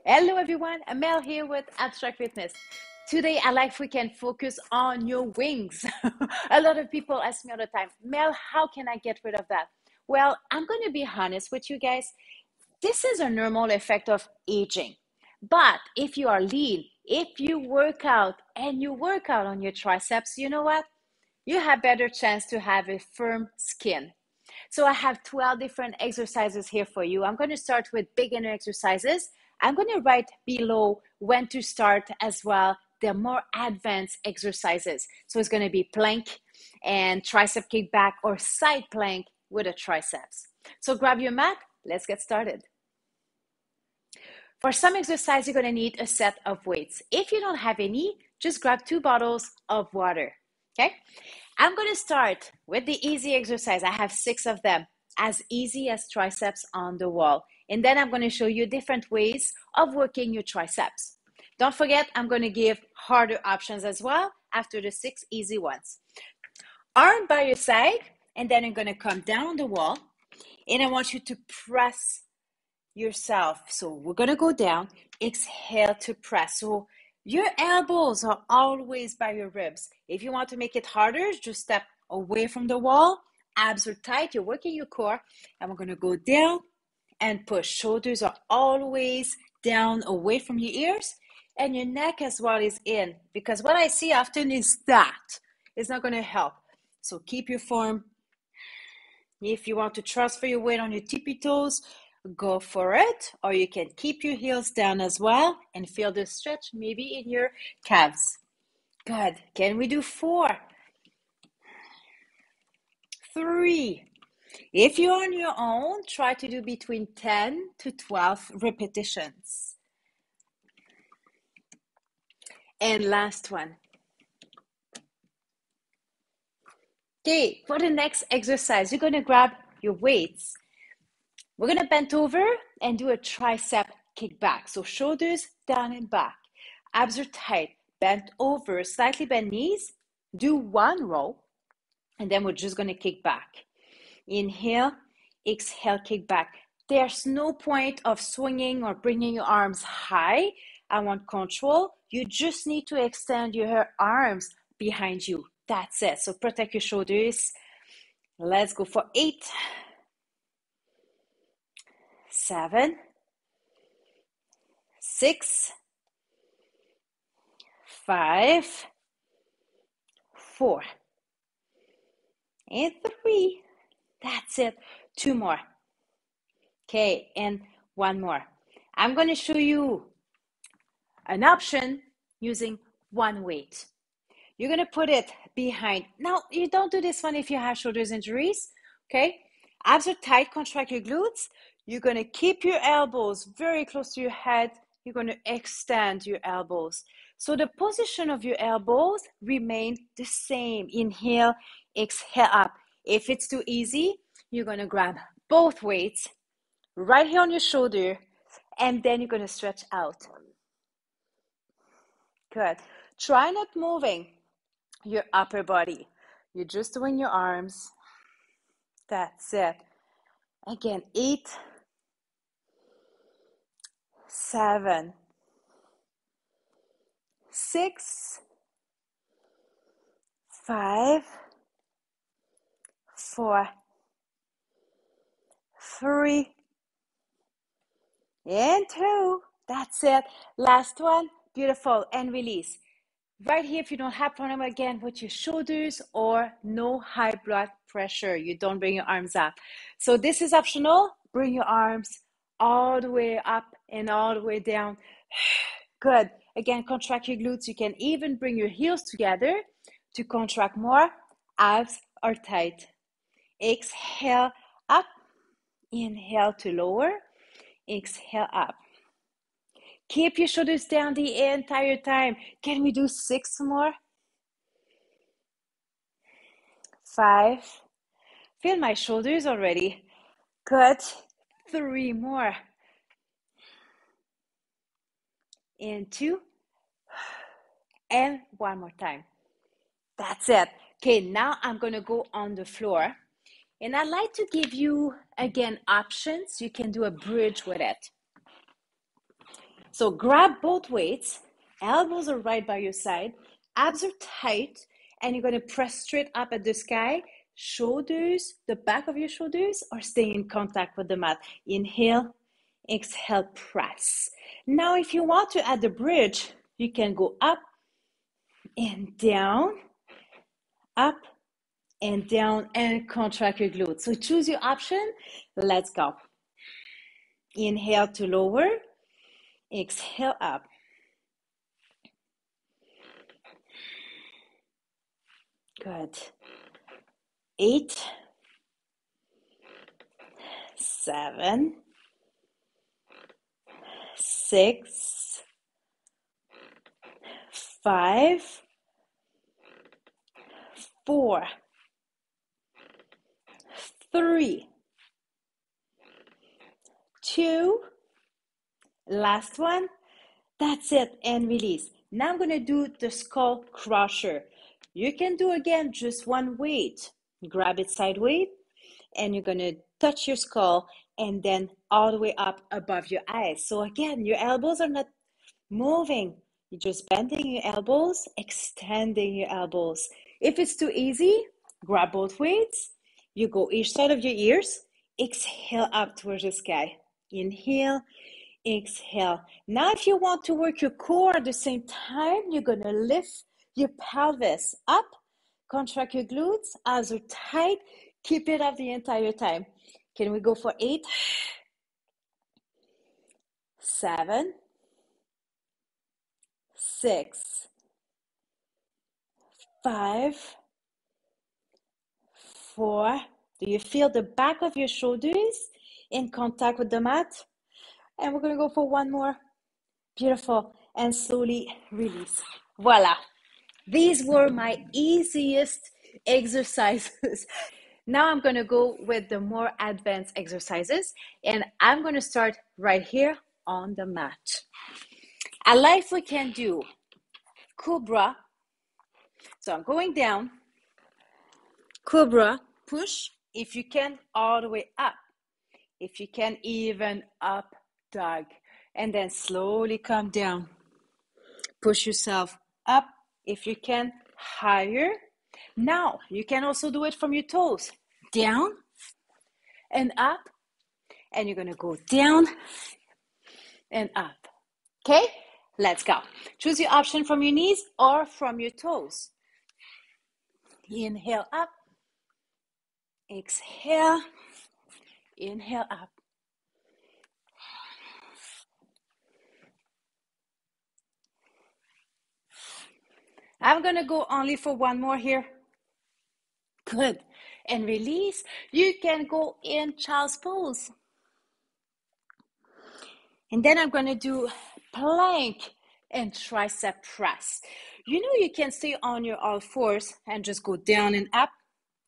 Hello everyone, Mel here with Abstract Fitness. Today I like if we can focus on your wings. A lot of people ask me all the time, Mel, how can I get rid of that? Well, I'm going to be honest with you guys. This is a normal effect of aging. But if you are lean, if you work out and you work out on your triceps, you know what? You have better chance to have a firm skin. So I have 12 different exercises here for you. I'm going to start with beginner exercises. I'm going to write below when to start as well. They're more advanced exercises. So it's going to be plank and tricep kickback or side plank with a triceps. So grab your mat. Let's get started. For some exercise, you're going to need a set of weights. If you don't have any, just grab 2 bottles of water. Okay? I'm going to start with the easy exercise. I have 6 of them, as easy as triceps on the wall. And then I'm going to show you different ways of working your triceps. Don't forget, I'm going to give harder options as well after the 6 easy ones. Arm by your side, and then you're going to come down on the wall. And I want you to press yourself. So we're going to go down, exhale to press. So your elbows are always by your ribs. If you want to make it harder, just step away from the wall. Abs are tight. You're working your core. And we're going to go down and push. Shoulders are always down away from your ears. And your neck as well is in. Because what I see often is that it's not going to help. So keep your form. If you want to transfer your weight on your tippy toes, go for it, or you can keep your heels down as well and feel the stretch maybe in your calves. Good. Can we do 4? 3. If you're on your own, try to do between 10 to 12 repetitions. And last one. Okay, for the next exercise, you're going to grab your weights. We're going to bend over and do a tricep kickback. So shoulders down and back. Abs are tight. Bent over, slightly bend knees. Do 1 row. And then we're just going to kick back. Inhale, exhale, kick back. There's no point of swinging or bringing your arms high. I want control. You just need to extend your arms behind you. That's it. So protect your shoulders. Let's go for 8. 7, 6, 5, 4, and 3. That's it. 2 more. Okay, and 1 more. I'm going to show you an option using 1 weight. You're going to put it behind. Now, you don't do this one if you have shoulders injuries, okay? Abs are tight, contract your glutes. You're going to keep your elbows very close to your head. You're going to extend your elbows. So the position of your elbows remain the same. Inhale, exhale up. If it's too easy, you're going to grab both weights right here on your shoulder, and then you're going to stretch out. Good. Try not moving your upper body. You're just doing your arms. That's it. Again, 8, 7, 6, 5, 4, 3, and 2. That's it. Last one. Beautiful. And release. Right here, if you don't have problem again with your shoulders or no high blood pressure, you don't bring your arms up. So this is optional. Bring your arms all the way up and all the way down. Good. Again, contract your glutes. You can even bring your heels together to contract more. Abs are tight. Exhale up. Inhale to lower. Exhale up. Keep your shoulders down the entire time. Can we do 6 more? 5. Feel my shoulders already. Good. 3 more. And 2. And 1 more time. That's it. Okay, now I'm going to go on the floor. And I'd like to give you, again, options. You can do a bridge with it. So grab both weights, elbows are right by your side, abs are tight, and you're going to press straight up at the sky. Shoulders, the back of your shoulders are staying in contact with the mat. Inhale, exhale, press. Now, if you want to add the bridge, you can go up and down, up and down, and contract your glutes. So choose your option. Let's go. Inhale to lower, exhale up. Good. 8, 7, 6, 5, 4, 3, 2, last one. That's it, and release. Now I'm going to do the skull crusher. You can do again just one weight. Grab it sideways, and you're going to touch your skull and then all the way up above your eyes. So again, your elbows are not moving. You're just bending your elbows, extending your elbows. If it's too easy, grab both weights. You go each side of your ears. Exhale up towards the sky. Inhale, exhale. Now, if you want to work your core at the same time, you're going to lift your pelvis up, contract your glutes, abs are tight. Keep it up the entire time. Can we go for 8, 7, 6, 5, 4. Do you feel the back of your shoulders in contact with the mat? And we're going to go for one more. Beautiful. And slowly release. Voila. These were my easiest exercises. Now I'm going to go with the more advanced exercises, and I'm going to start right here on the mat. A life we can do Cobra. So I'm going down. Cobra, push. If you can, all the way up. If you can, even up dog. And then slowly come down. Push yourself up. If you can, higher. Now, you can also do it from your toes. Down and up. And you're going to go down and up. Okay? Let's go. Choose your option from your knees or from your toes. Inhale up. Exhale. Inhale up. I'm going to go only for one more here. Good. And release. You can go in child's pose. And then I'm going to do plank and tricep press. You know, you can stay on your all fours and just go down and up.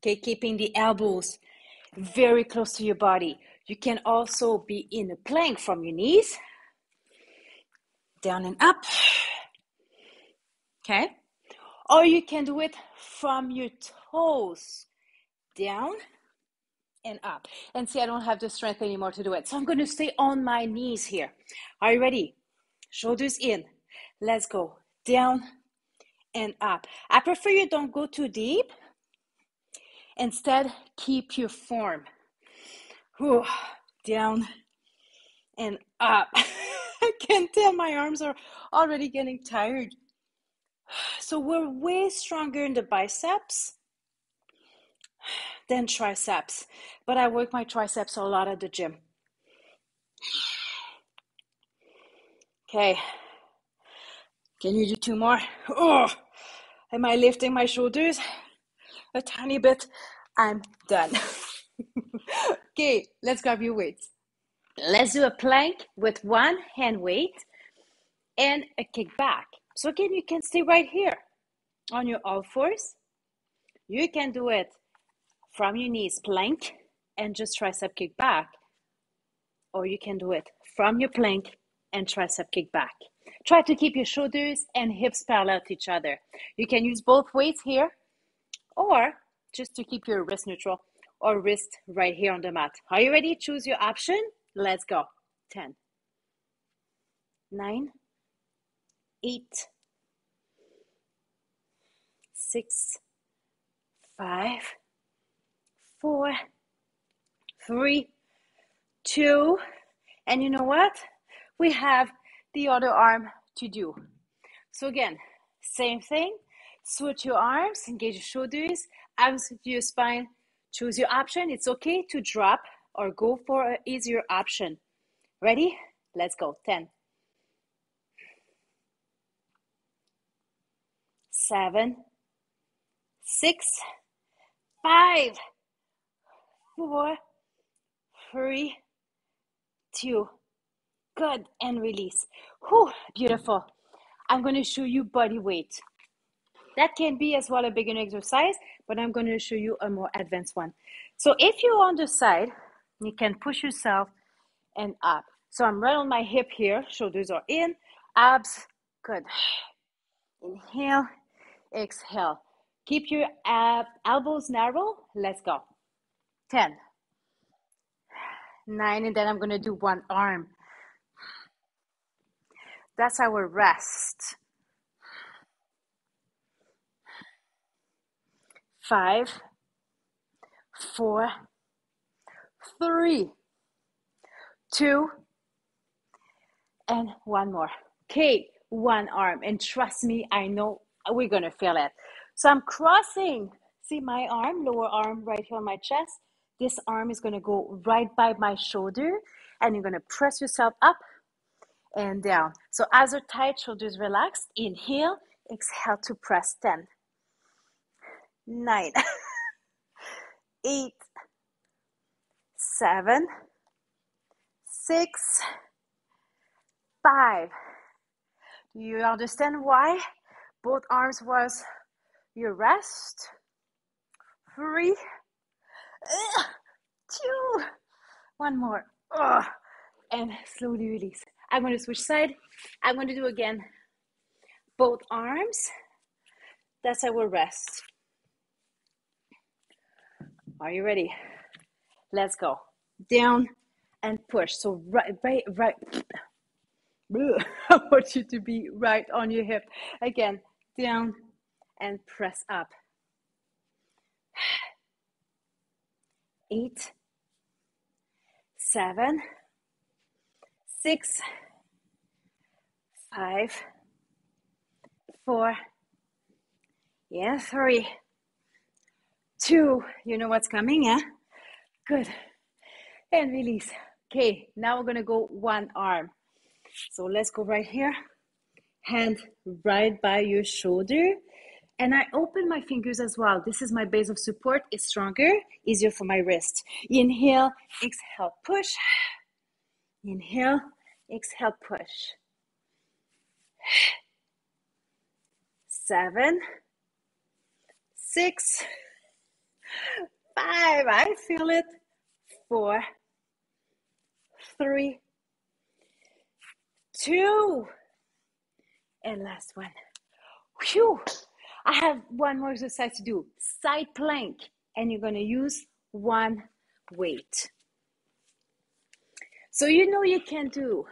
Okay, keeping the elbows very close to your body. You can also be in a plank from your knees. Down and up. Okay. Or you can do it from your toes. Down and up. And see, I don't have the strength anymore to do it. So I'm going to stay on my knees here. Are you ready? Shoulders in. Let's go. Down and up. I prefer you don't go too deep. Instead, keep your form. Whew. Down and up. I can tell my arms are already getting tired. So we're way stronger in the biceps than triceps. But I work my triceps a lot at the gym. Okay. Can you do 2 more? Oh, am I lifting my shoulders a tiny bit? I'm done. Okay, let's grab your weights. Let's do a plank with one hand weight and a kick back. So again, you can stay right here on your all fours. You can do it from your knees, plank, and just tricep kick back. Or you can do it from your plank and tricep kick back. Try to keep your shoulders and hips parallel to each other. You can use both weights here, or just to keep your wrist neutral, or wrist right here on the mat. Are you ready? Choose your option. Let's go. 10, 9, 8, 6, 5, 4, 3, 2, and you know what? We have the other arm to do. So again, same thing. Switch your arms, engage your shoulders, arms to your spine. Choose your option. It's okay to drop or go for an easier option. Ready? Let's go. 10, 7, 6, 5, 4, 3, 2. Good. And release. Whew, beautiful. I'm going to show you body weight. That can be as well a beginner exercise, but I'm going to show you a more advanced one. So if you're on the side, you can push yourself and up. So I'm right on my hip here. Shoulders are in, abs. Good. Inhale, exhale. Keep your elbows narrow. Let's go. 10, 9, and then I'm going to do one arm. That's our rest. 5, 4, 3, 2, and one more. Okay, one arm. And trust me, I know we're going to feel it. So I'm crossing. See my arm, lower arm right here on my chest. This arm is going to go right by my shoulder. And you're going to press yourself up and down. So as are tight, shoulders relaxed. Inhale, exhale to press. 10, 9, 8, 7, 6, 5. Do you understand why? Both arms was your rest. 3, 2, one more. And slowly release. I'm going to switch side. I'm going to do again both arms. That's our rest. Are you ready? Let's go. Down and push. So right. I want you to be right on your hip. Again, down and press up. 8, 7, 6, 5, 4, and 3, 2. You know what's coming, yeah? Good. And release. Okay, now we're going to go one arm. So let's go right here. Hand right by your shoulder. And I open my fingers as well. This is my base of support. It's stronger, easier for my wrist. Inhale, exhale, push. Inhale, exhale, push. 7, 6, 5. I feel it. 4, 3, 2. And last one. Whew. I have one more exercise to do. Side plank. And you're going to use one weight. So you know you can do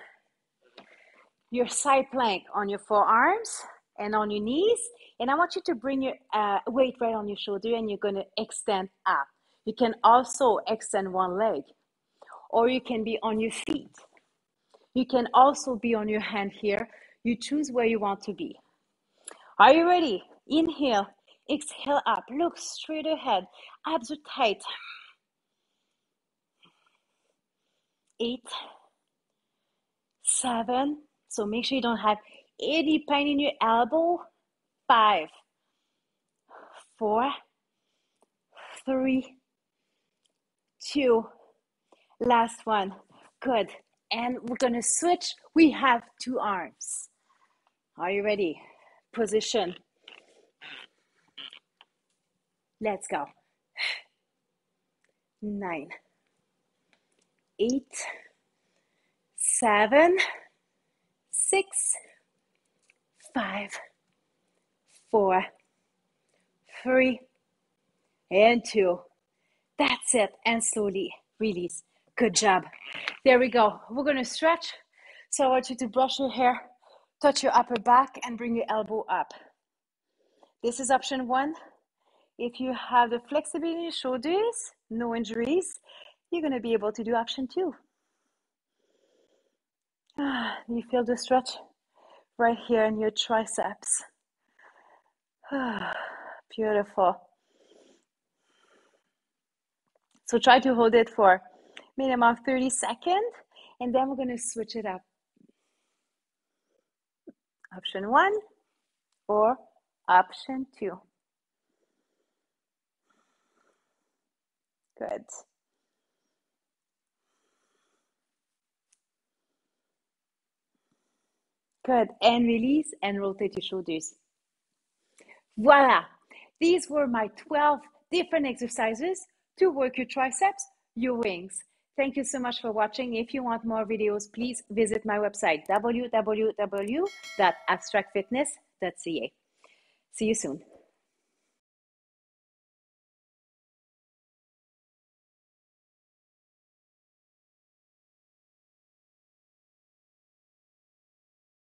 your side plank on your forearms and on your knees. And I want you to bring your weight right on your shoulder and you're going to extend up. You can also extend one leg. Or you can be on your feet. You can also be on your hand here. You choose where you want to be. Are you ready? Inhale, exhale up. Look straight ahead. Abs are tight. 8, 7. So make sure you don't have any pain in your elbow. 5, 4, 3, 2. Last one. Good. And we're going to switch. We have two arms. Are you ready? Position. Let's go. 9, 8, 7, 6, 5, 4, 3, and 2. That's it. And slowly release. Good job. There we go. We're going to stretch. So I want you to brush your hair, touch your upper back, and bring your elbow up. This is option 1. If you have the flexibility in your shoulders, no injuries, you're going to be able to do option 2. You feel the stretch right here in your triceps. Beautiful. So try to hold it for minimum 30 seconds, and then we're going to switch it up. Option 1 or option 2. Good. Good. And release and rotate your shoulders. Voila. These were my 12 different exercises to work your triceps, your wings. Thank you so much for watching. If you want more videos, please visit my website, www.abstractfitness.ca. See you soon.